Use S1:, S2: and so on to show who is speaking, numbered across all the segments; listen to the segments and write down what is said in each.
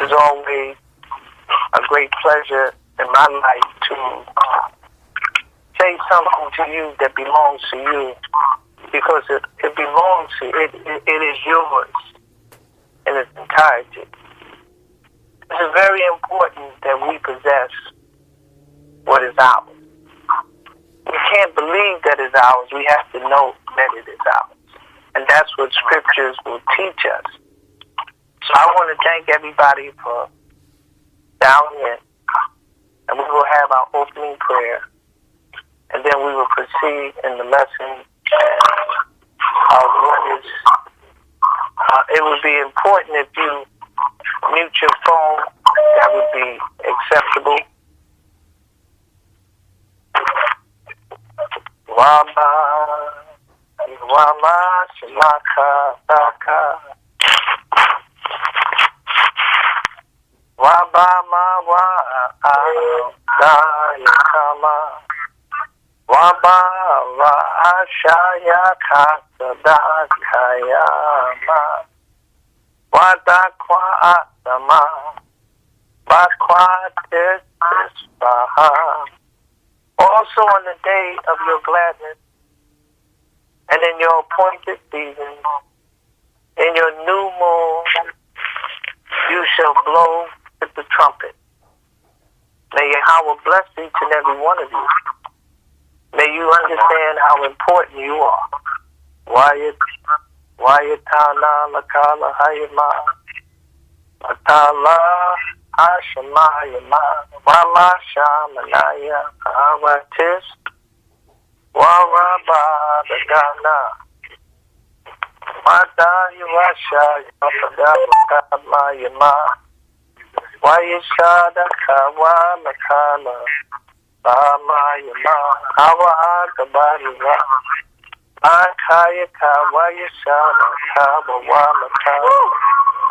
S1: is always a great pleasure in my life to say something to you that belongs to you, because it belongs to you. It is yours in its entirety. It's very important that we possess what is ours. We can't believe that it's ours. We have to know that it is ours. And that's what scriptures will teach us. So I want to thank everybody for dialing in. And we will have our opening prayer. And then we will proceed in the lesson of what is. It would be important if you mute your phone. That would be acceptable. Wama, wama, shimaka, saka. Wabama, wa, yakama. Waba, wa, ashaya, kasada, kayama. Wadakwa, asama. Bakwa, tisbaha. Also on the day of your gladness, and in your appointed season, in your new moon, you shall blow with the trumpet. May Yahweh bless each and every one of you. May you understand how important you are. Wayatana lakala hayama. Atala Ashamayama, Wama Shamanaya, Awatis, Waraba, the Ghana, Mata Yuasha, Yamadama, Wayashada Kawa Makala, Bamayama, Awa Kabariwa, Akaya Kawayashada Kawa Makala.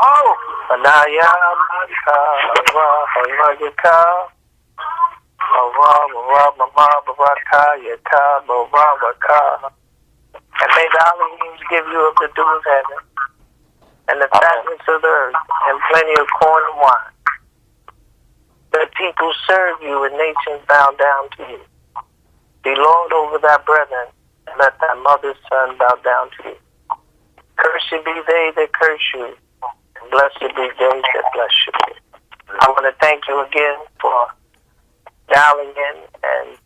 S1: Oh, Anaya Maka, Yaka, Mama, Baka, Yaka, Baka. And may the Elohim give you of the dew of heaven, and the fatness of the earth, and plenty of corn and wine. That people serve you, and nations bow down to you. Be Lord over thy brethren, and let thy mother's son bow down to you. Cursed be they that curse you. Blessed be they that bless you. I want to thank you again for dialing in, and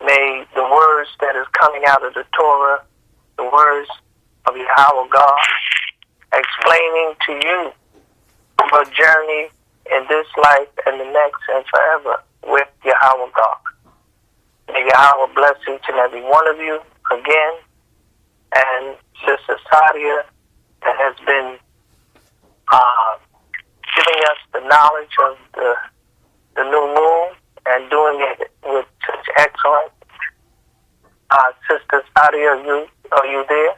S1: may the words that is coming out of the Torah, the words of Yahweh God, explaining to you your journey in this life and the next and forever with Yahweh God. May Yahweh bless each and every one of you again, and Sister Sadia that has been giving us the knowledge of the new moon and doing it with such excellence. Sister Sadia, are you there?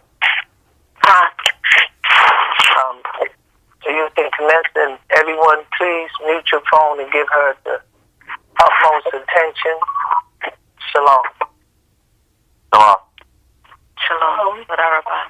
S1: So you can commence, and everyone please mute your phone and give her the utmost attention. Shalom. Shalom. Shalom. Shalom.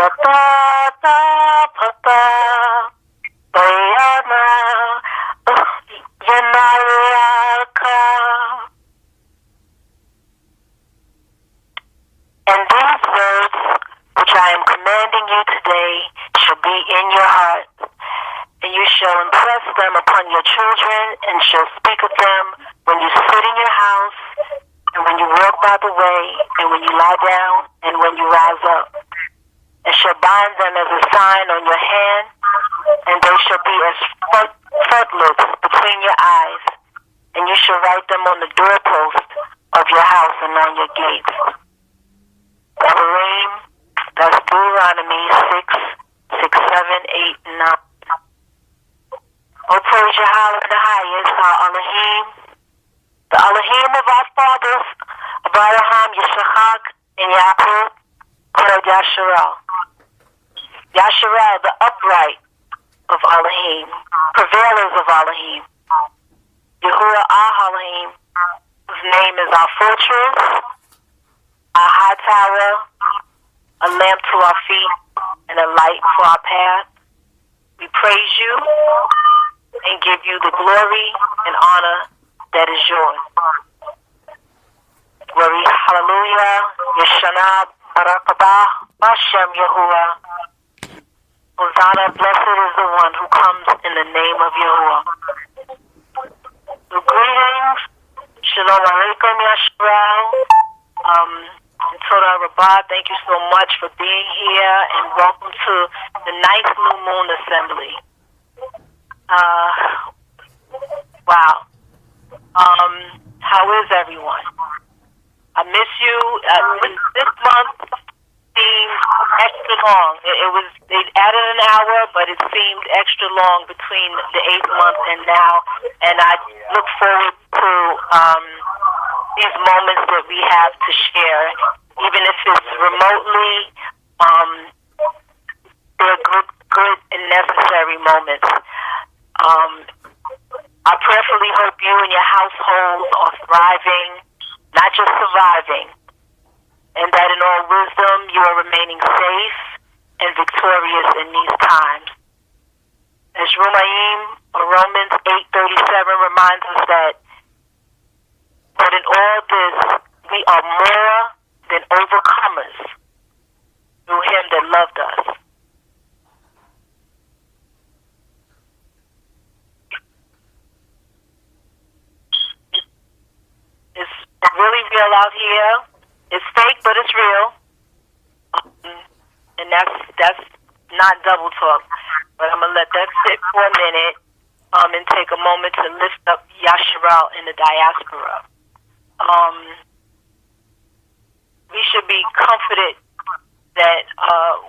S1: And these words, which I am commanding you today, shall be in your heart, and you shall impress them upon your children, and shall speak of them when you sit in your house, and when you walk by the way, and when you lie down, and when you rise up. And shall bind them as a sign on your hand, and they shall be as frontlets between your eyes, and you shall write them on the doorpost of your house and on your gates. Elohim, that's Deuteronomy 6, 6, 7, 8, and 9. Oh, praise Yahweh the highest, our Elohim, the Elohim of our fathers, Abraham, Yitzchak, and Yaakov, called YASHAR'AL. YASHAR'AL, the upright of Elohim, prevailers of Elohim. Yahuwah our Elohim, whose name is our fortress, our high tower, a lamp to our feet, and a light for our path. We praise you and give you the glory and honor that is yours. Glory, hallelujah, Yeshana, Barakabah, Hashem Yahuwah. Hosanna, blessed is the one who comes in the name of Yahuwah. So greetings, Shalom Alaikum, YASHAR'AL. Toda Rabbah, thank you so much for being here, and welcome to the ninth New Moon Assembly. Wow. How is everyone? I miss you. This month seemed extra long. They added an hour, but it seemed extra long between the 8th month and now. And I look forward to these moments that we have to share, even if it's remotely. They're good and necessary moments. I prayerfully hope you and your household are thriving, not just surviving, and that in all wisdom you are remaining safe and victorious in these times. As Romans 8:37 reminds us that, but in all this we are more than overcomers through him that loved us. It's really real out here. It's fake, but it's real. And that's not double talk. But I'm going to let that sit for a minute and take a moment to lift up YASHAR'AL in the diaspora. We should be comforted that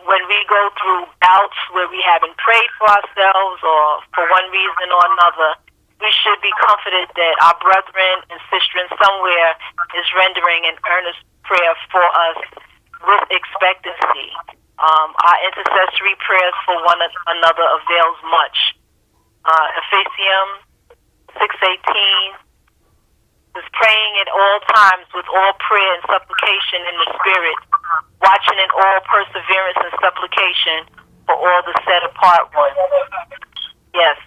S1: when we go through bouts where we haven't prayed for ourselves or for one reason or another, we should be comforted that our brethren and sisters somewhere is rendering an earnest prayer for us with expectancy. Our intercessory prayers for one another avails much. Ephesians 6:18 is praying at all times with all prayer and supplication in the Spirit, watching in all perseverance and supplication for all the set apart ones. Yes,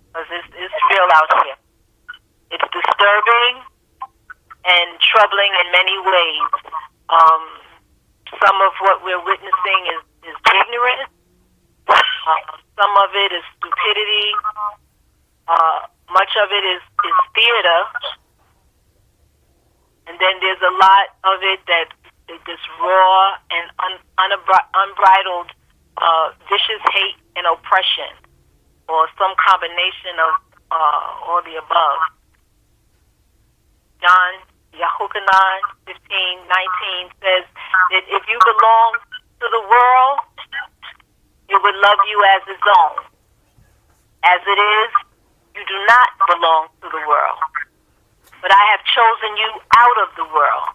S1: because it's real out here. It's disturbing and troubling in many ways. Some of what we're witnessing is ignorance. Some of it is stupidity. Much of it is theater. And then there's a lot of it that is this raw and unbridled vicious hate and oppression, or some combination of all the above. John Yahukanan 15:19 says that if you belong to the world, it would love you as its own. As it is, you do not belong to the world. But I have chosen you out of the world.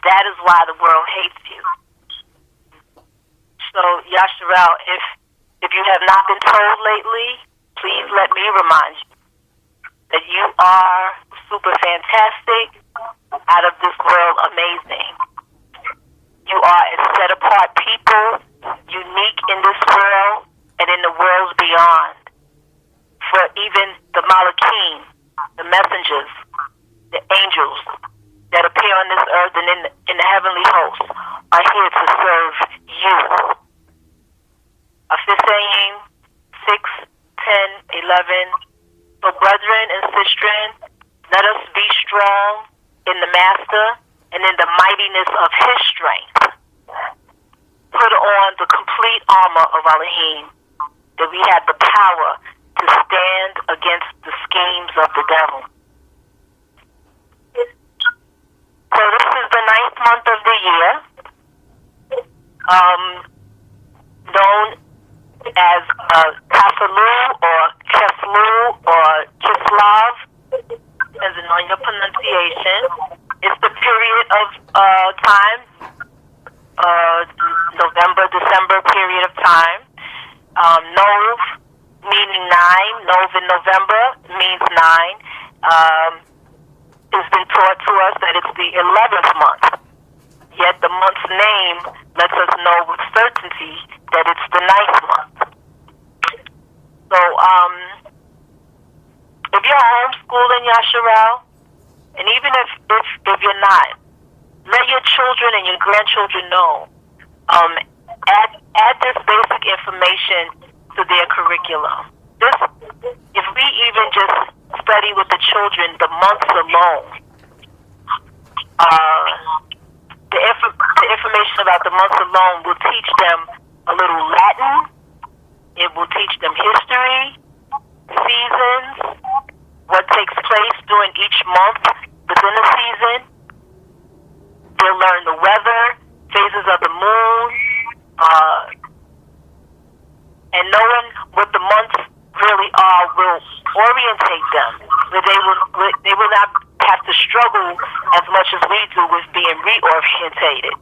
S1: That is why the world hates you. So, YASHAR'AL, if you have not been told lately, please let me remind you that you are super fantastic, out of this world amazing. You are a set apart people and in the worlds beyond. For even the Malachim, the messengers, the angels that appear on this earth and in the heavenly hosts are here to serve you. Afisayim 6:10-11. So brethren and sistren, let us be strong in the Master and in the mightiness of his strength. Put on the complete armor of Elohim, that we have the power to stand against the schemes of the devil. So this is the 9th month of the year, known as Kasalu or Keslu or Kislev, depending on your pronunciation. It's the period of time, November, December period of time. Nov meaning 9. Nov in November means 9. It's been taught to us that it's the 11th month. Yet the month's name lets us know with certainty that it's the 9th month. So, if you're homeschooling, YASHAR'AL, and even if you're not, let your children and your grandchildren know. Add this basic information to their curriculum. If we even just study with the children the months alone, the information about the months alone will teach them a little Latin. It will teach them history, seasons, what takes place during each month within a season. They'll learn the weather, phases of the moon, and knowing what the months really are will orientate them, where they will not have to struggle as much as we do with being reorientated,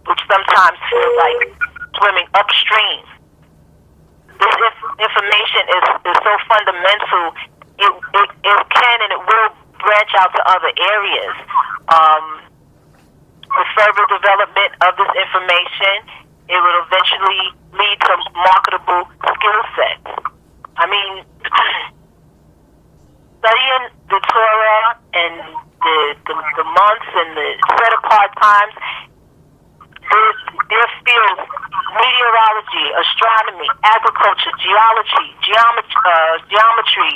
S1: which sometimes feels like swimming upstream. This information is so fundamental, it can and it will branch out to other areas. The further development of this information, it will eventually lead to marketable skill sets. I mean, studying the Torah and the months and the set apart times, their fields, meteorology, astronomy, agriculture, geology, geometry,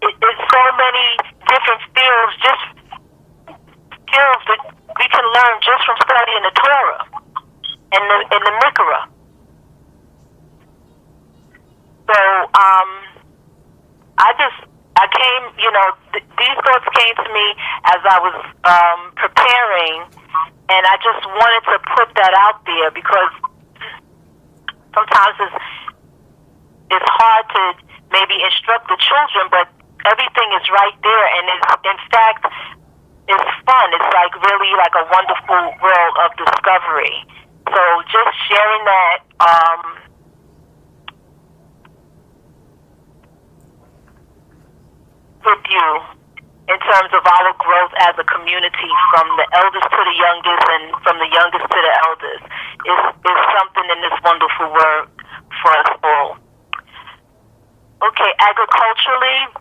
S1: it's so many different fields, just skills that we can learn just from studying the Torah and the Mikra. So, I came, these thoughts came to me as I was preparing, and I just wanted to put that out there because sometimes it's hard to maybe instruct the children, but everything is right there, and in fact, it's fun. It's like really like a wonderful world of discovery. So just sharing that, with you in terms of our growth as a community, from the eldest to the youngest and from the youngest to the elders, is something in this wonderful work for us all. Okay, agriculturally,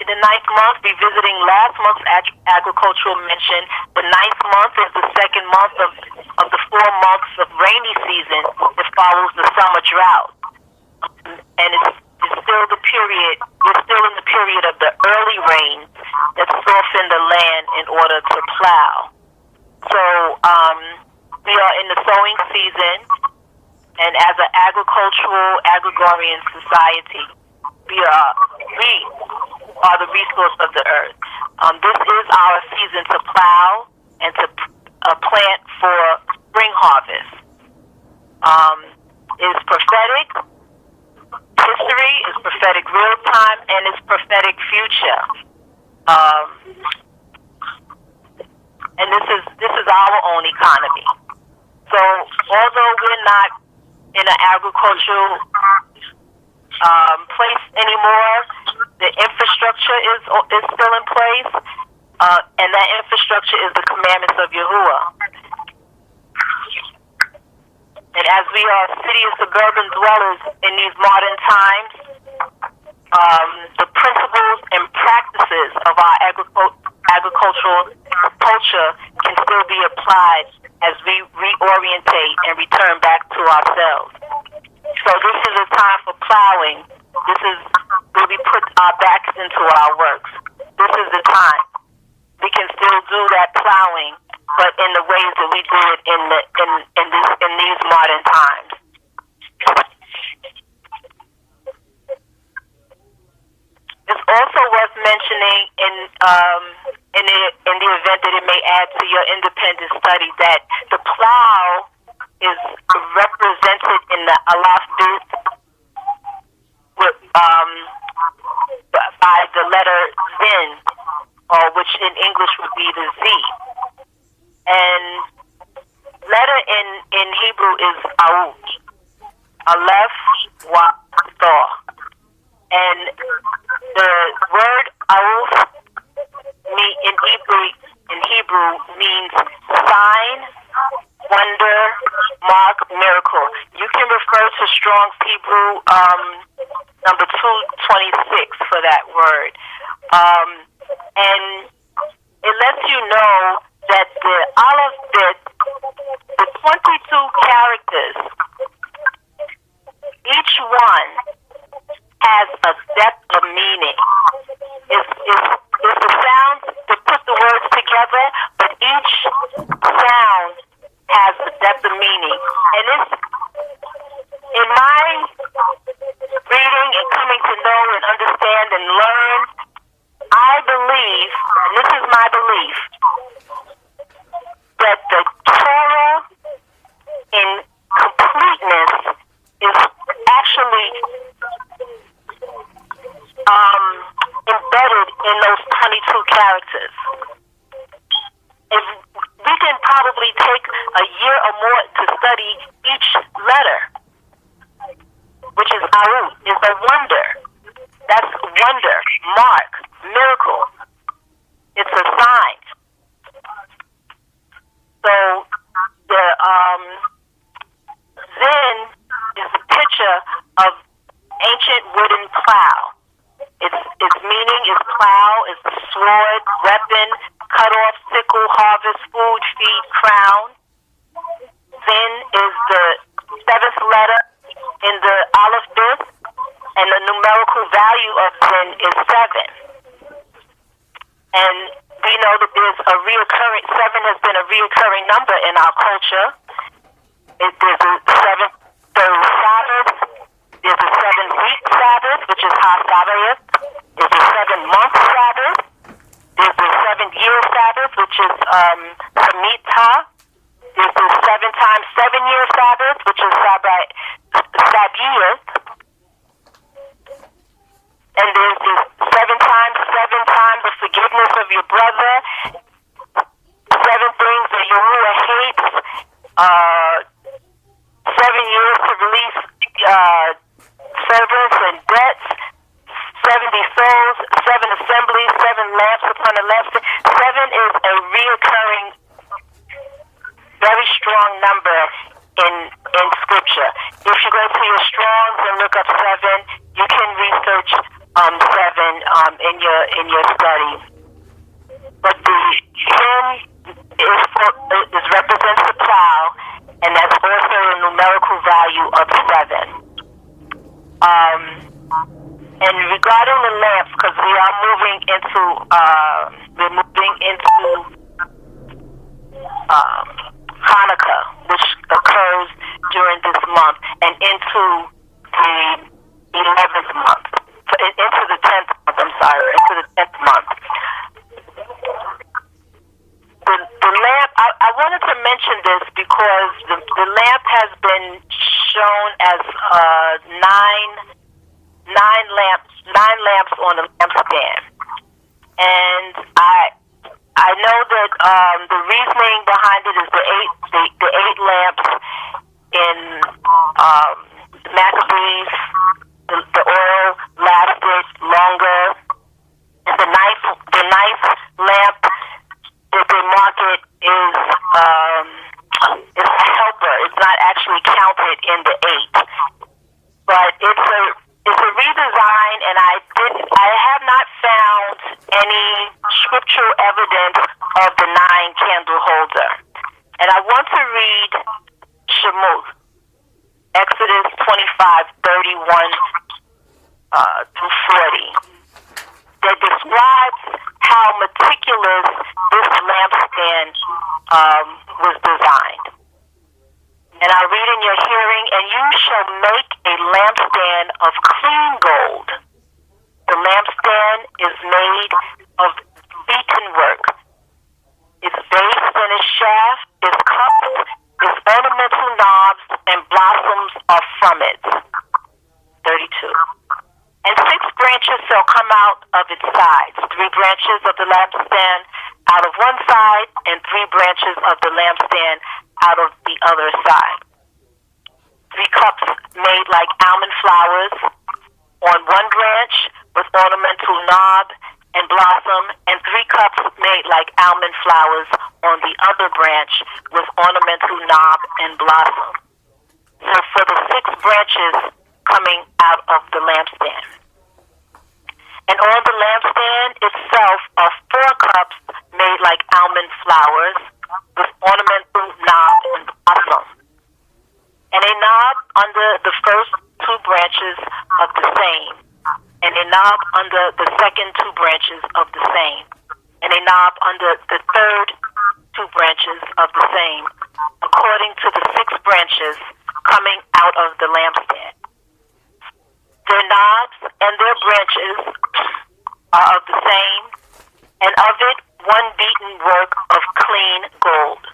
S1: in the 9th month, revisiting last month's agricultural mention, the 9th month is the second month of the 4 months of rainy season that follows the summer drought. And it's still the period, we're still in the period of the early rain that soften the land in order to plow. So we are in the sowing season, and as an agrarian society, we are the resource of the earth. This is our season to plow and to plant for spring harvest. It's prophetic history, it's prophetic real time, and it's prophetic future. And this is our own economy. So although we're not in an agricultural place anymore, the infrastructure is still in place, and that infrastructure is the commandments of Yahuwah. And as we we are city and suburban dwellers in these modern times, the principles and practices of our agricultural culture can still be applied as we reorientate and return back to ourselves. So this is a time for plowing. This is where we put our backs into our works. This is the time. We can still do that plowing, but in the ways that we do it in these modern times. It's also worth mentioning in the event that it may add to your independent study that the plow is represented in the Aleph bit by the letter Zin, or which in English would be the Z. And letter in Hebrew is Aut, Aleph, Wa, Tha. And the word Aut in Hebrew means sign, wonder, mark, miracle. You can refer to Strong's Hebrew number 226 for that word. And it lets you know that the Aleph bit, the 22 characters, each one has a depth of meaning. It's the sound to put the words together, but each sound has a depth of meaning. And it's, in my reading and coming to know and understand and learn, I believe, and this is my belief, that the Torah in completeness is actually embedded in those 22 characters. If we can probably take a year or more to study each letter, which is Aut, is a wonder. That's wonder, mark, miracle. It's a sign. So the Zin is a picture of ancient wooden plow. Its meaning is plow, is the sword, weapon, cut off, sickle, harvest, food, feed, crown. Zin is the seventh letter in the Aleph bit, and the numerical value of Zin is 7. And we know that there's a reoccurring, 7 has been a reoccurring number in our culture. There's a 7th Sabbath, there's a 7-week Sabbath, which is Ha-Sabbath. There's a 7-month Sabbath. There's a 7-year Sabbath, which is Shemitah. There's a 7 times 7-year Sabbath, which is Sabaoth. And there's this 7 times the forgiveness of your brother. 7 things that Yahuwah hates. 7 years to release servants and debts. 70 souls, 7 assemblies, 7 lamps upon a lampstand. 7 is a reoccurring, very strong number in Scripture. If you go to your Strongs and look up 7, you can research 7 in your study. But the Zin represents the plow, and that's also a numerical value of 7. And regarding the lamps, because we are moving into Hanukkah, which occurs during this month, and into the 11th month, into the 10th month. Into the 10th month. The lamp. I wanted to mention this because the lamp has been shown as 9 lamps on a lampstand, and I know that the reasoning behind it is the 8 lamps in Maccabees. The oil lasted longer, and the ninth lamp that they market is a helper. It's not actually counted
S2: it in the 8. But it's a redesign, and I have not found any scriptural evidence of the 9 candle holder. And I want to read Shemot, Exodus 25:31 through 40, that describes how meticulous this lampstand was designed. And I read in your hearing, and you shall make a lampstand of clean gold. The lampstand is made of beaten work. Its base and its shaft, its cup, its ornamental knobs and blossoms are from it. 32. And 6 branches shall come out of its sides, 3 branches of the lampstand out of one side, and 3 branches of the lampstand out of the other side. 3 cups made like almond flowers on one branch with ornamental knob and blossom, and 3 cups made like almond flowers on the other branch with ornamental knob and blossom. So for the 6 branches coming out of the lampstand. And on the lampstand itself are 4 cups made like almond flowers with ornamental knob and blossom, and a knob under the first 2 branches of the same, and a knob under the second 2 branches of the same, and a knob under the third 2 branches of the same, according to the 6 branches coming out of the lampstand. Their knobs and their branches are of the same, and of it 1 beaten work of clean gold.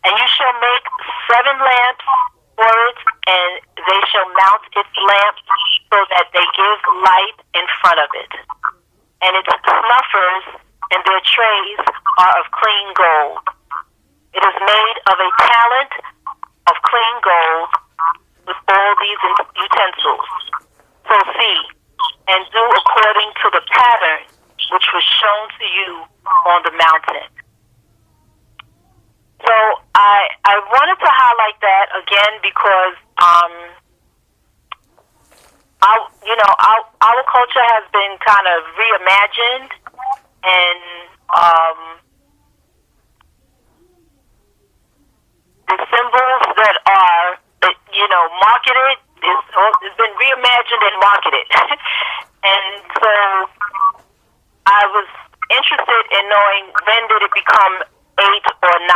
S2: And you shall make 7 lamps for it, and they shall mount its lamps so that they give light in front of it. And its snuffers and their trays are of clean gold. It is made of a talent of clean gold with all these utensils. So see, and do according to the pattern which was shown to you on the mountain. So I wanted to highlight that again because our culture has been kind of reimagined, and the symbols that are marketed it's been reimagined and marketed. And so I was interested in knowing when did it become 8 or 9,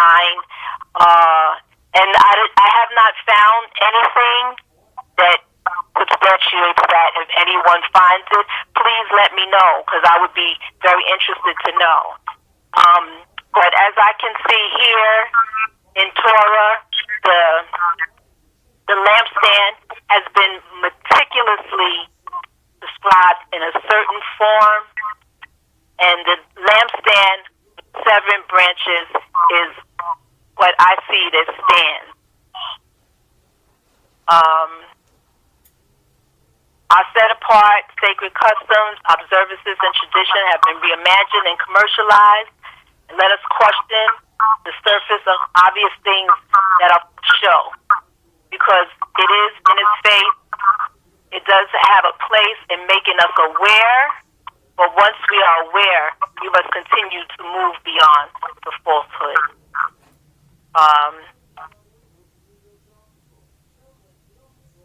S2: and I have not found anything that substantiates that. If anyone finds it, please let me know, because I would be very interested to know. But as I can see here in Torah, the lampstand has been meticulously described in a certain form, and the lampstand with 7 branches is what I see that stands. Our set-apart sacred customs, observances, and tradition have been reimagined and commercialized. And let us question the surface of obvious things that are show, because it is in its face. It does have a place in making us aware, but once we are aware, we must continue to move beyond the falsehood.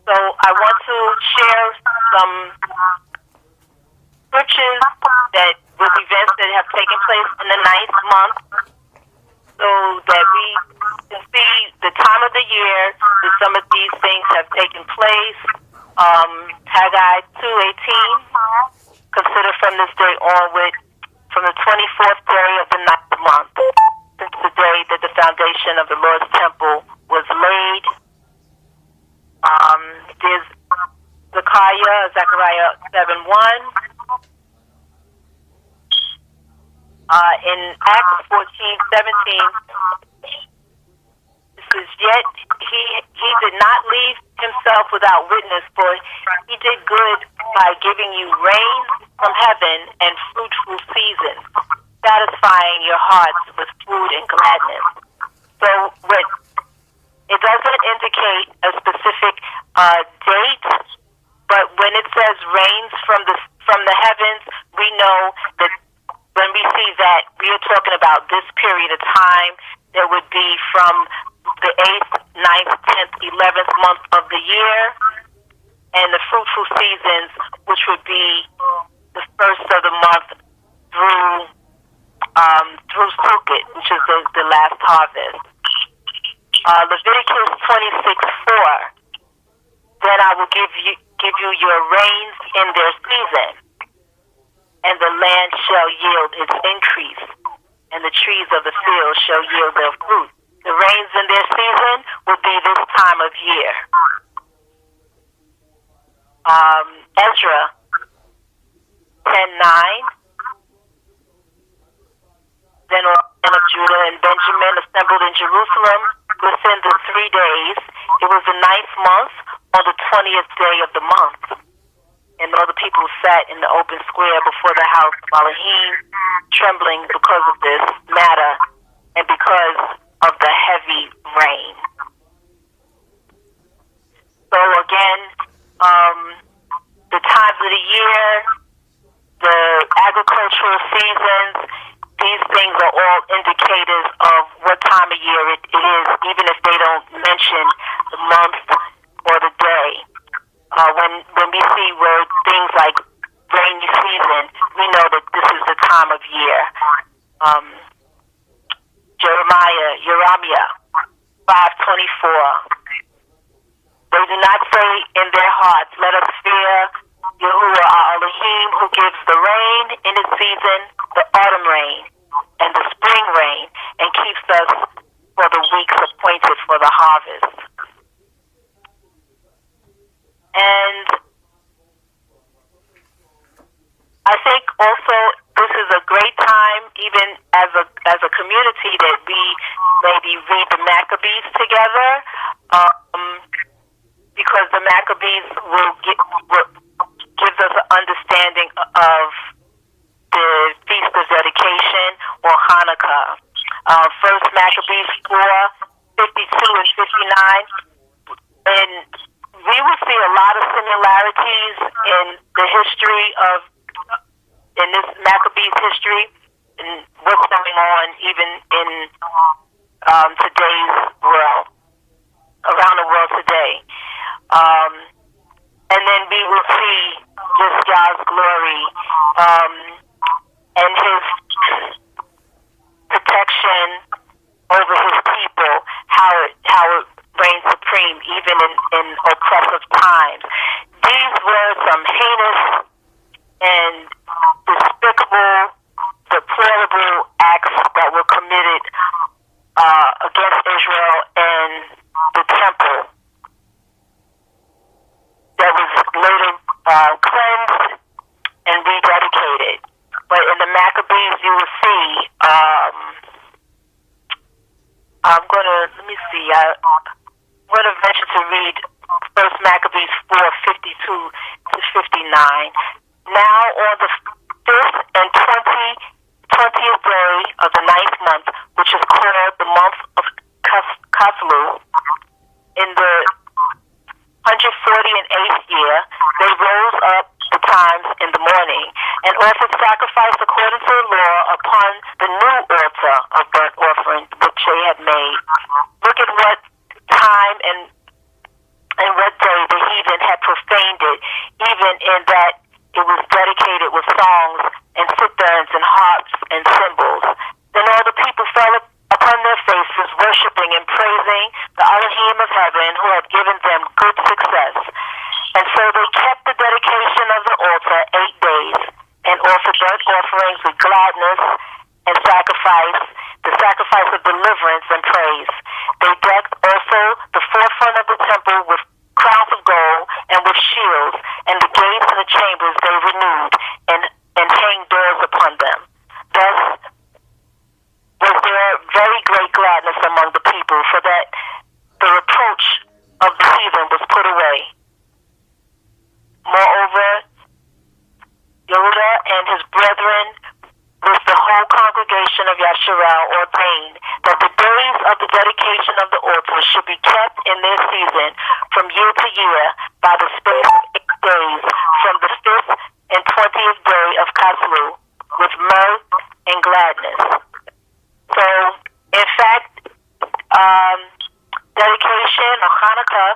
S2: So I want to share some scriptures that with events that have taken place in the 9th month, so that we can see the time of the year that some of these things have taken place. Haggai 2:18, consider from this day onward, from the 24th day of the 9th month, since the day that the foundation of the Lord's temple was laid. There's Zechariah 7:1. In Acts 14:17, it says, yet he did not leave himself without witness, for he did good by giving you rain from heaven and fruitful seasons, satisfying your hearts with food and gladness. So it doesn't indicate a specific date, but when it says rains from the heavens, we know that when we see that, we are talking about this period of time. There would be from the 8th, 9th, 10th, 11th month of the year, and the fruitful seasons, which would be the first of the month through Sukkot, which is the last harvest. Leviticus 26:4. Then I will give you your rains in their season, and the land shall yield its increase, and the trees of the field shall yield their fruit. The rains in their season would be this time of year. Ezra 10:9. Then all men of Judah and Benjamin assembled in Jerusalem within the 3 days. It was the 9th month, on the 20th day of the month. And all the people sat in the open square before the house of Elohim, trembling because of this matter and because of the heavy rain. So again, the times of the year, the agricultural seasons, these things are all indicators of what time of year it is, even if they don't mention the month or the day. When we see things like rainy season, we know that this is the time of year. Jeremiah 5:24. They do not say in their hearts, let us fear Yahuwah our Elohim, who gives the rain in its season, the autumn rain and the spring rain, and keeps us for the weeks appointed for the harvest. And I think also this is a great time, even as a community, that we maybe read the Maccabees together, because the Maccabees gives us an understanding of the Feast of Dedication or Hanukkah. First Maccabees 4:52 and 59, and we will see a lot of similarities in the history in this Maccabees history, and what's going on even in today's world, around the world today. And then we will see just God's glory and His protection over His people, how it reigns supreme even in oppressive times. These were some heinous and despicable, deplorable acts that were committed against Israel and the temple that was later cleansed and rededicated. But in the Maccabees, you will see, I'm going to venture to read First Maccabees 4:52 to 59. Now on the 5th and 20th day of the 9th month, which is called the month of Kaslu, in the 148th year, they rose up betimes in the morning and offered sacrifice according to the law upon the new altar of burnt offering which they had made. Look at what time and what day the heathen had profaned it, even in that it was dedicated with songs and citherns and harps and cymbals. Then all the people fell upon their faces, worshiping and praising the Elohim of heaven, who had given them good success. And so they kept the dedication of the altar 8 days, and offered burnt offerings with gladness and the sacrifice of deliverance and praise. They decked also the forefront of the temple with crowns of gold and with shields, and the gates and the chambers they renewed, and hanged doors upon them. Thus was there very great gladness among the people, for that the reproach of the heathen was put away. Moreover, Yehuda and his brethren with the whole congregation of YASHAR'AL ordained that the days of the dedication of the altar should will be kept in their season from year to year by the space of 8 days from the 5th and 20th day of Kaslu with mirth and gladness. So, in fact, dedication of Hanukkah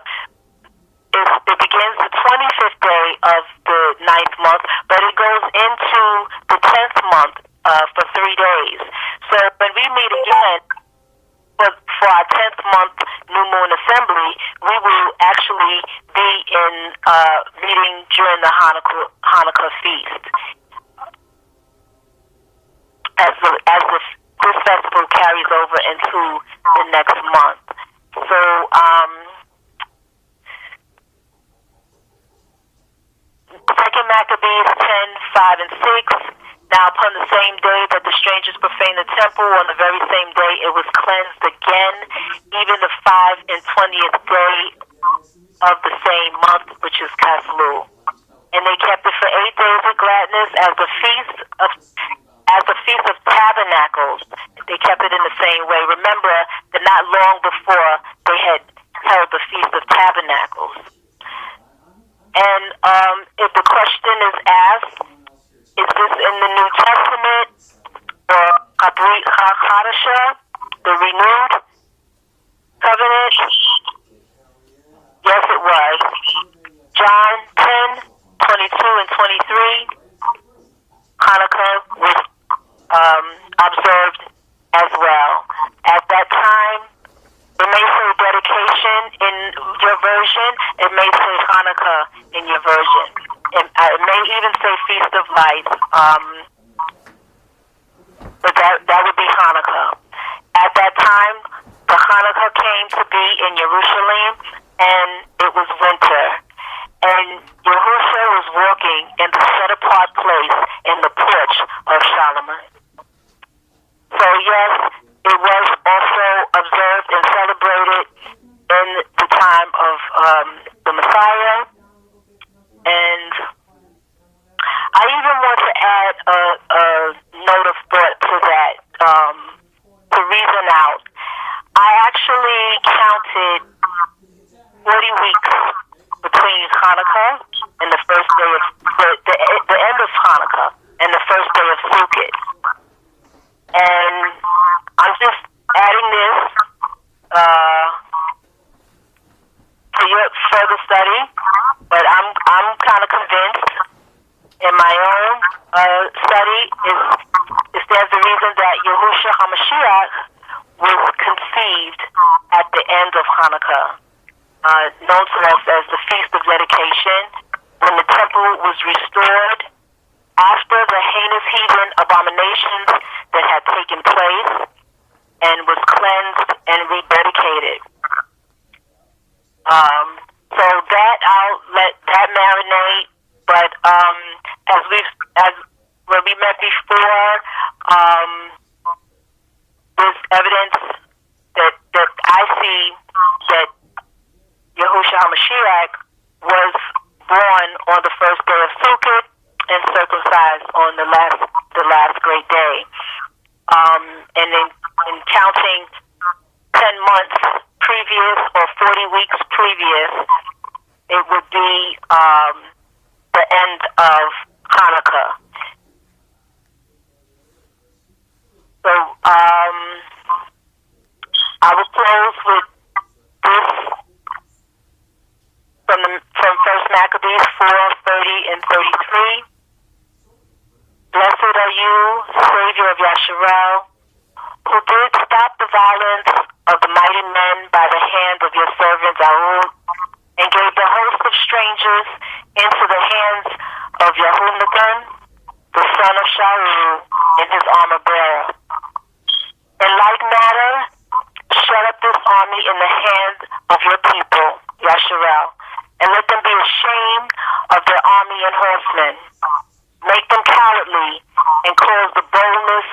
S2: it begins the 25th day of the 9th month, but it goes into the 10th month for 3 days. So when we meet again for our 10th month New Moon Assembly, we will actually be in meeting during the Hanukkah feast. As this festival carries over into the next month. So, Second Maccabees 10:5 and 6. Now upon the same day that the strangers profaned the temple, on the very same day it was cleansed again, even the 5 and 20th day of the same month, which is Kaslu. And they kept it for 8 days of gladness as the Feast of Tabernacles. They kept it in the same way. Remember that not long before they had held the Feast of Tabernacles. And if the question is asked, is this in the New Testament or Habrit HaChadashah, the renewed covenant? Yes, it was. John 10:22 and 23. Hanukkah was observed as well. At that time, it may say dedication in your version. It may say Hanukkah in your version. It may even say Feast of Lights. But that would be Hanukkah. At that time, the Hanukkah came to be in Jerusalem, and it was winter. And Yahushua was walking in the set-apart place in the porch of Solomon. So yes, it was also observed and celebrated in the time of the Messiah. And I even want to add a note of thought to that, to reason out. I actually counted 40 weeks between Hanukkah and the first day of the end of Hanukkah and the first day of Sukkot. And I'm just adding this for your further study, but I'm kind of convinced in my own study is there's a reason that Yahushua HaMashiach was conceived at the end of Hanukkah, known to us as the Feast of Dedication, when the temple was restored after the heinous heathen abominations that had taken place and was cleansed and rededicated. So that I'll let that marinate. But as when we met before, there's evidence that I see that Yahushua HaMashiach was born on the first day of Sukkot and circumcised on the last great day. And in counting 10 months previous or 40 weeks previous, it would be the end of Hanukkah. So I will close with this from First Maccabees 4:30 and 33. Blessed are you, Savior of YASHAR'AL, who did stop the violence of the mighty men by the hand of your servant Zahul, and gave the host of strangers into the hands of Yehunadab, the son of Shaul, and his armor bearer. In like manner, shut up this army in the hand of your people, YASHAR'AL, and let them be ashamed of their army and horsemen. Make them cowardly and cause the boldness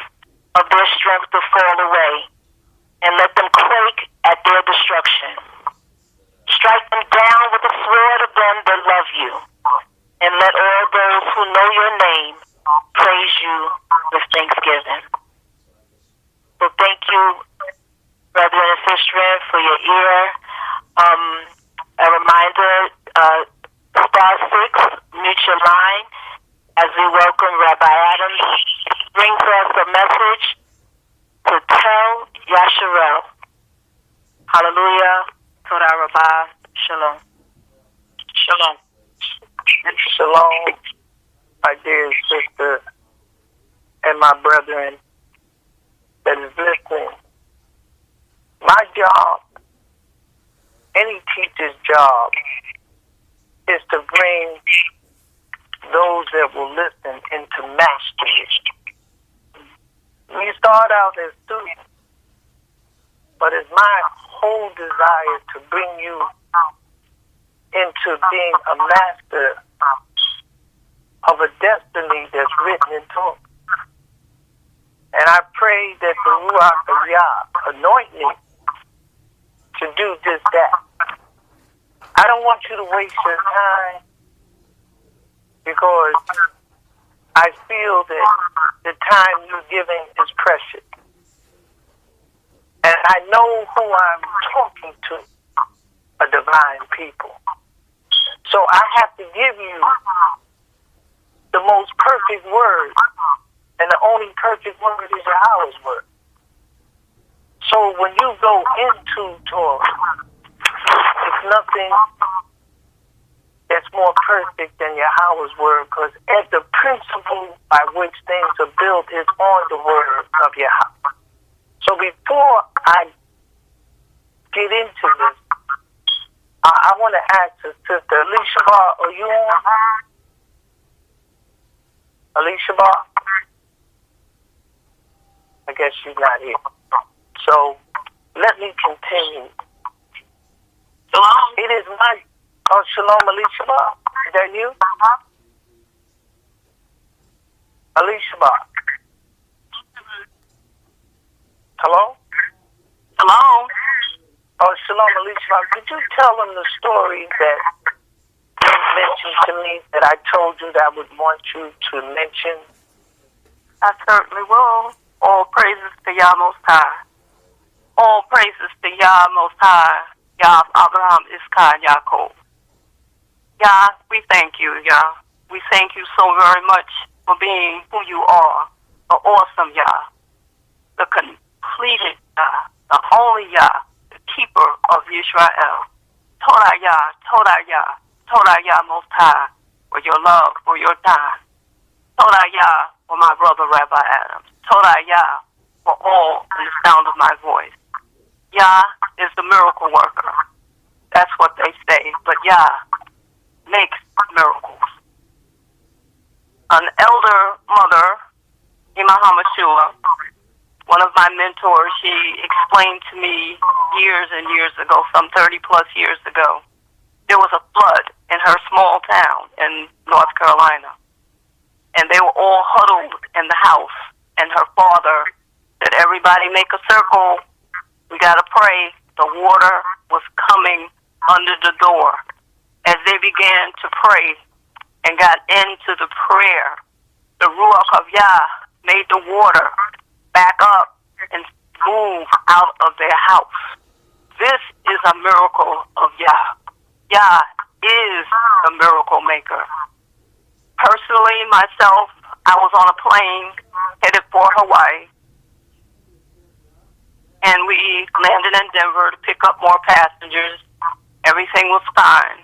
S2: of their strength to fall away, and let them quake at their destruction. Strike them down with the sword of them that love you, and let all those who know your name praise you with thanksgiving. So thank you, brethren and sisters, for your ear A reminder, *6, mute your line as we welcome Rabbi Adams. Brings us a message to tell YASHAR'AL. Hallelujah. Toda Rabbi. Shalom. Shalom.
S1: Shalom, my dear sister and my brethren that is listening. My job, any teacher's job, is to bring those that will listen into mastery. We start out as students, but it's my whole desire to bring you into being a master of a destiny that's written in Torah. And I pray that the Ruach of Yah anoint me to do just that. I don't want you to waste your time because I feel that the time you're giving is precious. And I know who I'm talking to, a divine people. So I have to give you the most perfect word, and the only perfect word is Yahweh's word. So when you go into Torah, it's nothing that's more perfect than Yahweh's word, because the principle by which things are built is on the word of Yahweh. So before I get into this, I want to ask Sister Alicia Bar, are you on? Alicia Bar? I guess she's not here. So let me continue.
S2: Shalom.
S1: It is my... Oh, shalom, Alicia Bar. Is that you? Alicia Bar. Hello?
S2: Hello.
S1: Oh, shalom, Alicia. Could you tell them the story that you mentioned to me that I told you that I would want you to mention?
S2: I certainly will. All praises to Yah Most High. All praises to Yah Most High. Yah Abraham, Isaac, Yaakov. Yah, we thank you, Yah. We thank you so very much for being who you are. The awesome Yah. The completed Yah. The only Yah. Keeper of Israel. Toda Yah, Toda Yah, Toda Yah Most High, for your love, for your time. Toda Yah, for my brother Rabbi Adams. Toda Yah, for all in the sound of my voice. Yah is the miracle worker. That's what they say, but Yah makes miracles. An elder mother, Ima Hamashua, one of my mentors, she explained to me years and years ago, some 30 plus years ago, there was a flood in her small town in North Carolina. And they were all huddled in the house. And her father said, everybody make a circle. We got to pray. The water was coming under the door. As they began to pray and got into the prayer, the Ruach of Yah made the water back up and move out of their house. This is a miracle of Yah. Yah is the miracle maker. Personally, myself, I was on a plane headed for Hawaii, and we landed in Denver to pick up more passengers. Everything was fine.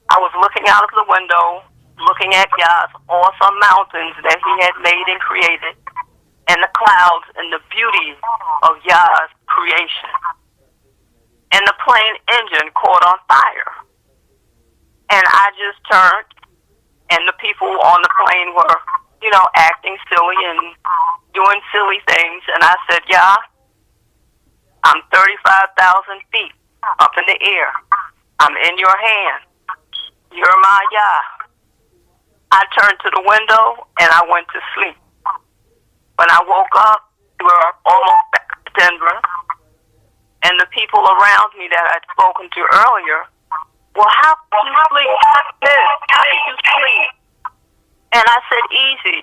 S2: I was looking out of the window, looking at Yah's awesome mountains that he had made and created, and the clouds and the beauty of Yah's creation. And the plane engine caught on fire. And I just turned, and the people on the plane were, acting silly and doing silly things. And I said, Yah, I'm 35,000 feet up in the air. I'm in your hand. You're my Yah. I turned to the window, and I went to sleep. When I woke up, we were almost back to Denver, and the people around me that I'd spoken to earlier, well, how did you sleep? How did you sleep? And I said, easy.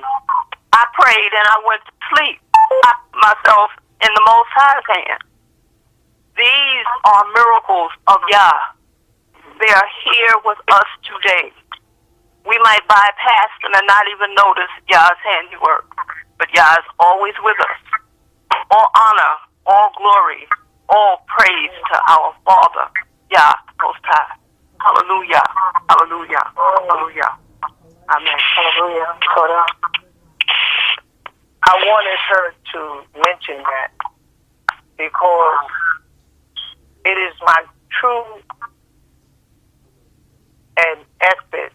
S2: I prayed and I went to sleep. I put myself in the Most High's hand. These are miracles of Yah. They are here with us today. We might bypass them and not even notice Yah's handiwork, but Yah is always with us. All honor, all glory, all praise to our Father, Yah Most High. Hallelujah, hallelujah, hallelujah. Amen.
S1: Hallelujah. I wanted her to mention that because it is my true and effort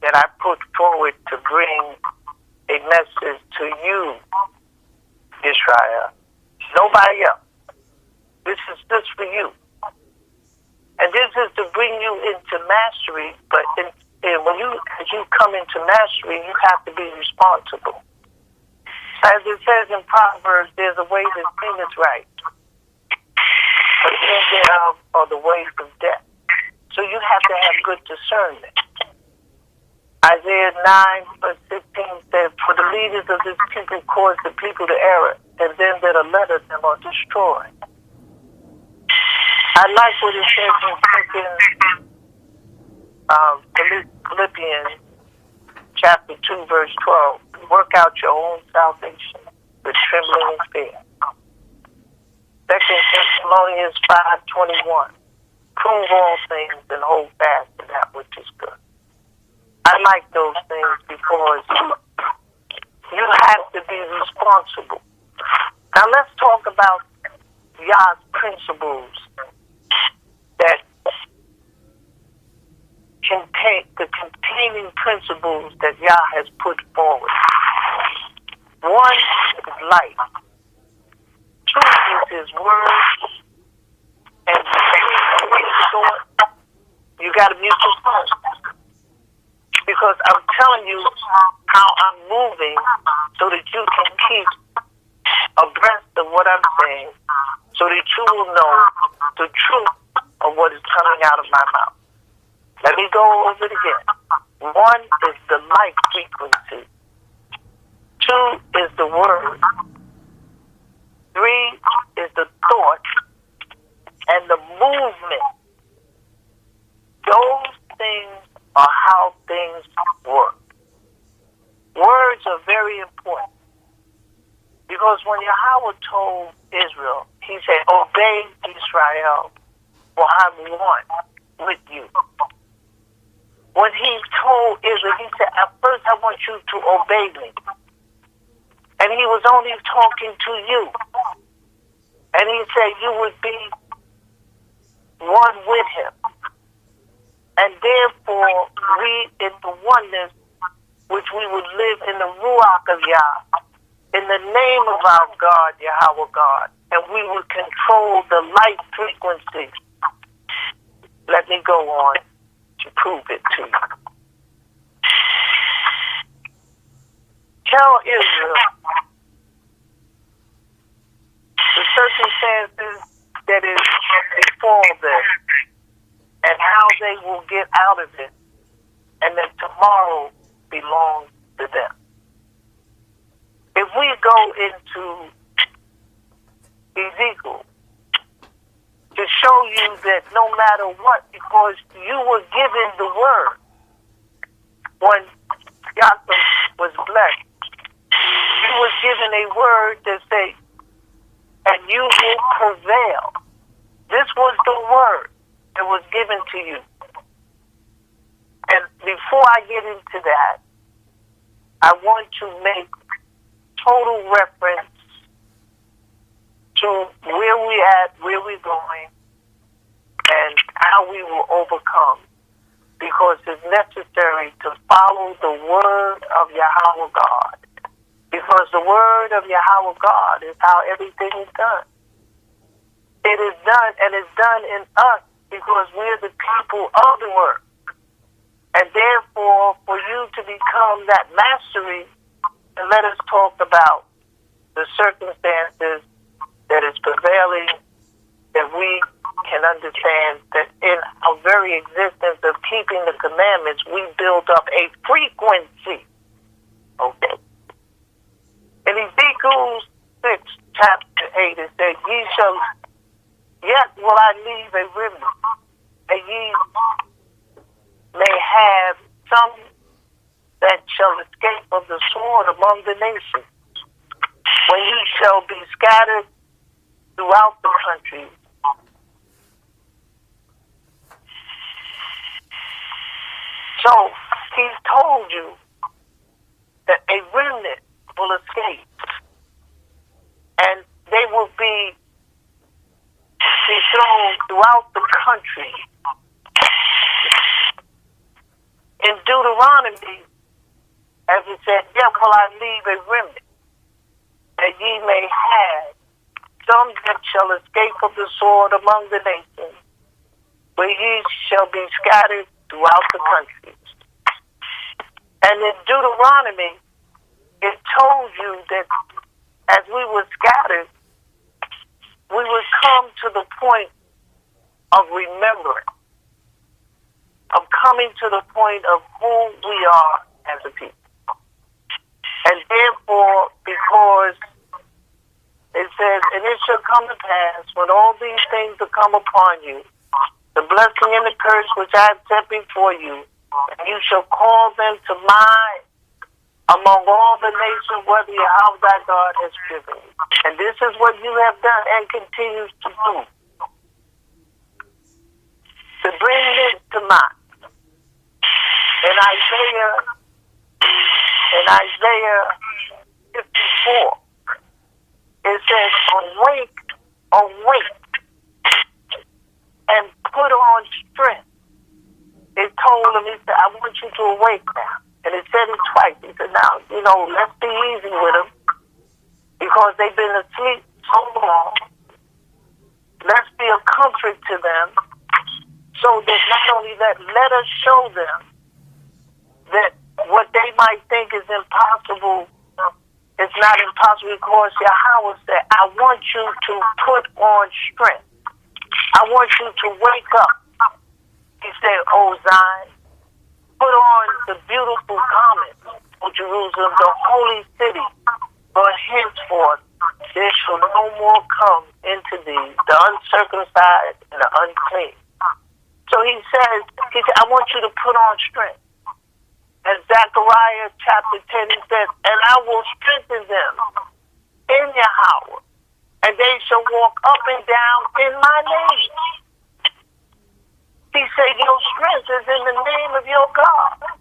S1: that I put forward to bring a message to you, Israel. Nobody else. This is just for you. And this is to bring you into mastery, but as you come into mastery, you have to be responsible. As it says in Proverbs, there's a way that seemeth right, but the end thereof are the ways of death. So you have to have good discernment. Isaiah 9 verse 16 says, for the leaders of this people cause the people to err, and them that are led of them are destroyed. I like what it says in Philippians chapter 2 verse 12. Work out your own salvation with trembling and fear. 2 Thessalonians 5:21. Prove all things and hold fast to that which is good. I like those things because you have to be responsible. Now let's talk about Yah's principles that contain the containing principles that Yah has put forward. One is life. Two is His word. And three is thought. You got to mute your phone. Because I'm telling you how I'm moving so that you can keep abreast of what I'm saying, so that you will know the truth of what is coming out of my mouth. Let me go over it again. One is the light frequency. Two is the word. Three is the thought and the movement. Those things are how things work. Words are very important. Because when Yahweh told Israel, He said, obey Israel, for I'm one with you. When He told Israel, He said, at first I want you to obey me. And He was only talking to you. And He said you would be one with Him. And therefore, we in the oneness, which we would live in the Ruach of Yah, in the name of our God, Yahweh God, and we would control the light frequency. Let me go on to prove it to you. Tell Israel the circumstances that is before them and how they will get out of it, and that tomorrow belongs to them. If we go into Ezekiel to show you that no matter what, because you were given the word when Yaakov was blessed, you was given a word that said, and you will prevail. This was the word that was given to you. And before I get into that, I want to make total reference to where we at, where we're going, and how we will overcome. Because it's necessary to follow the word of Yahweh God. Because the word of Yahweh God is how everything is done. It is done, and it's done in us because we're the people of the word. And therefore, for you to become that mastery, and let us talk about the circumstances that is prevailing, that we can understand that in our very existence of keeping the commandments, we build up a frequency. Okay. In Ezekiel 6, chapter 8, it says, ye shall Yet will I leave a remnant, and ye may have some that shall escape of the sword among the nations, when ye shall be scattered throughout the country. So he's told you that a remnant will escape, and they will be thrown throughout the country. In Deuteronomy, as it said, yet will I leave a remnant, that ye may have some that shall escape of the sword among the nations, where ye shall be scattered throughout the country. And in Deuteronomy, it told you that as we were scattered, we would come to the point of remembering, of coming to the point of who we are as a people. And therefore, because it says, and it shall come to pass when all these things will come upon you, the blessing and the curse which I have set before you, and you shall call them to mind among all the nations whether how thy God has given you. And this is what you have done and continues to do, to bring this to mind. In Isaiah 54, it says, awake, awake, and put on strength. It told him, he said, I want you to awake now. And it said it twice. He said, now, let's be easy with them, because they've been asleep so long. Let's be a comfort to them, so that not only that, let us show them that what they might think is impossible, it's not impossible, because Yahweh said, I want you to put on strength. I want you to wake up. He said, O Zion, put on the beautiful garments, O Jerusalem, the holy city, for henceforth there shall no more come into thee the uncircumcised and the unclean. So he said, I want you to put on strength. And Zechariah chapter 10, he says, and I will strengthen them in Yahweh, and they shall walk up and down in my name. He said, your strength is in the name of your God.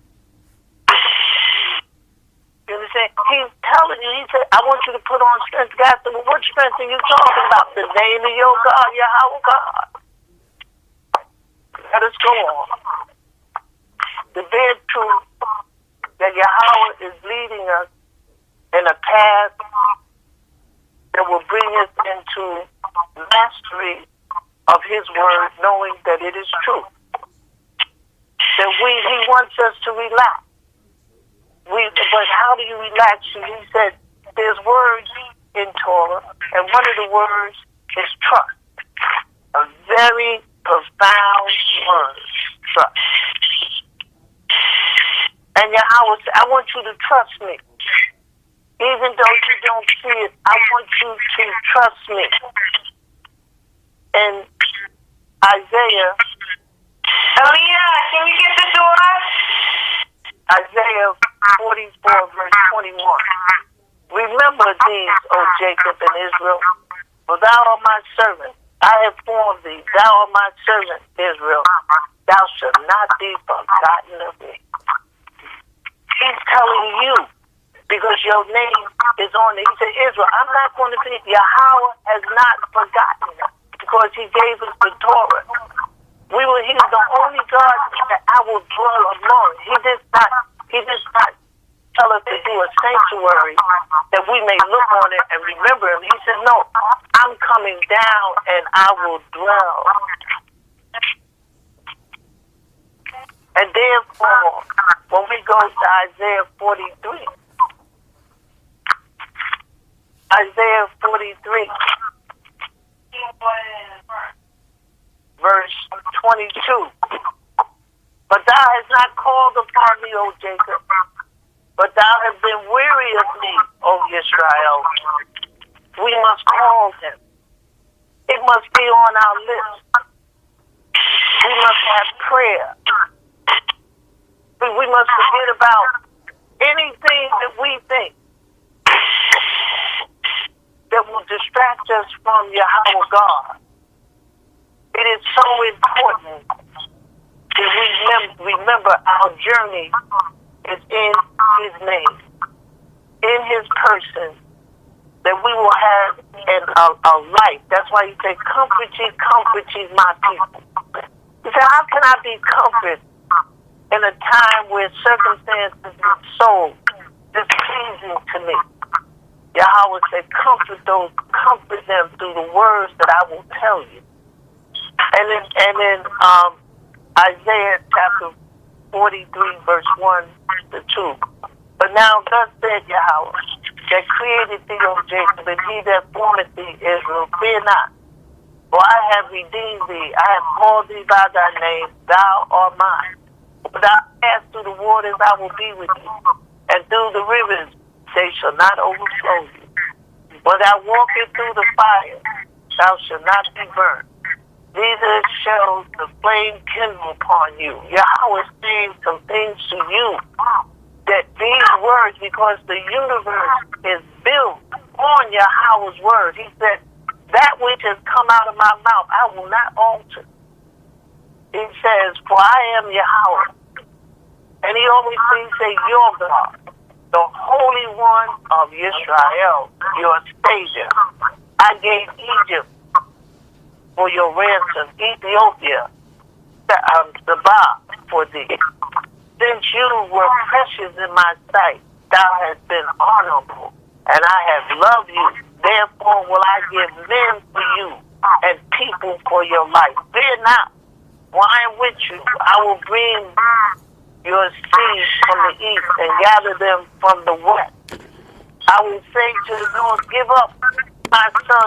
S1: You understand? He's telling you, he said, I want you to put on strength. God said, well, what strength are you talking about? The name of your God, Yahweh God. Let us go on. The bare truth that Yahweh is leading us in a path that will bring us into mastery of his word, knowing that it is true. That he wants us to relax. But how do you relax? He said there's words in Torah, and one of the words is trust. A very profound word, trust. And Yahweh said, I want you to trust me. Even though you don't see it, I want you to trust me. And Isaiah,
S2: can you get the door?
S1: Isaiah 44, verse 21. Remember these, O Jacob and Israel, for thou art my servant. I have formed thee. Thou art my servant, Israel. Thou shalt not be forgotten of me. He's telling you, because your name is on it. He said, Israel, I'm not going to forget. Yahweh has not forgotten us, because he gave us the Torah. He is the only God that I will dwell among. He did not tell us to do a sanctuary that we may look on it and remember him. He said, no, I'm coming down and I will dwell. And therefore, when we go to Isaiah 43, verse 22. But thou hast not called upon me, O Jacob, but thou hast been weary of me, O Yasha'al. We must call him. It must be on our lips. We must have prayer. We must forget about anything that we think that will distract us from Yahweh God. It is so important that we remember our journey is in His name, in His person, that we will have a life. That's why He said, comfort ye, my people. He said, how can I be comforted in a time where circumstances are so displeasing to me? Yahweh said, comfort them through the words that I will tell you. And in Isaiah chapter 43, verse 1 to 2. But now thus said Yahweh, that created thee, O Jacob, and he that formeth thee, Israel, fear not. For I have redeemed thee, I have called thee by thy name, thou art mine. When thou pass through the waters, I will be with you, and through the rivers, they shall not overflow you. When thou walkest through the fire, thou shalt not be burnt. Neither shall the flame kindle upon you. Yahweh is saying some things to you, that these words, because the universe is built on Yahweh's word. He said, that which has come out of my mouth, I will not alter. He says, for I am Yahweh. And he always say, your God, the Holy One of Israel, your Savior. I gave Egypt for your ransom, Ethiopia, Sabah for thee. Since you were precious in my sight, thou hast been honorable, and I have loved you. Therefore will I give men for you, and people for your life. Fear not, for I am with you. I will bring your seed from the east and gather them from the west. I will say to the north, give up my son